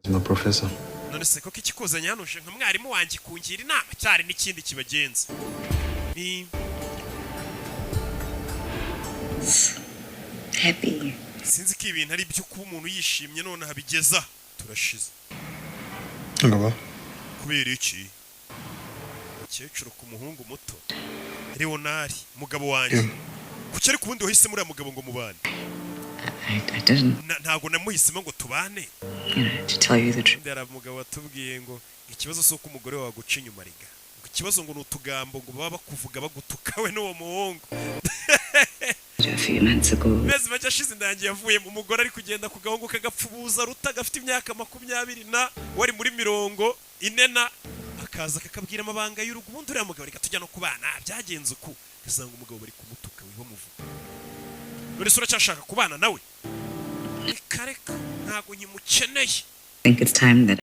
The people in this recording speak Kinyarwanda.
My professor. none se koko ikikuzanye hano uje nka mwarimu wanjye kungira inama cyari n'ikindi kibagenza ni Happy. sinzi ko ibintu ari byo kuba umuntu yishimye none habigeza turashize Ngaba. kubera iki umukecuru ku muhungu muto Leonard mugabo wanjye kuki ari kubundi wahisemo uriya mugabo ngo mubane I didn't, ntago namuhisemo ngo tubane to tell you the truth. ndara mugabo watubwiye ngo ikibazo soko umugore wawe guca inyuma riga ngo ikibazo ngo nutugambo ngo baba bakuvuga bagutuka we n'uwo muhungu A few months ago, mezi make ashize ndangiye yavuye mu mugore ari kugenda ku gahungu kagapfubuza ruta gafite imyaka 20 na wari muri 40 akaza kakabwira amabanga y'urugo ubundi uriya mugabo reka tujya no kubana byagenze uku gasanga umugabo bari kumutuka wiho muvuga none se uracyashaka kubana nawe reka ntago nyimukeneye I think it's time that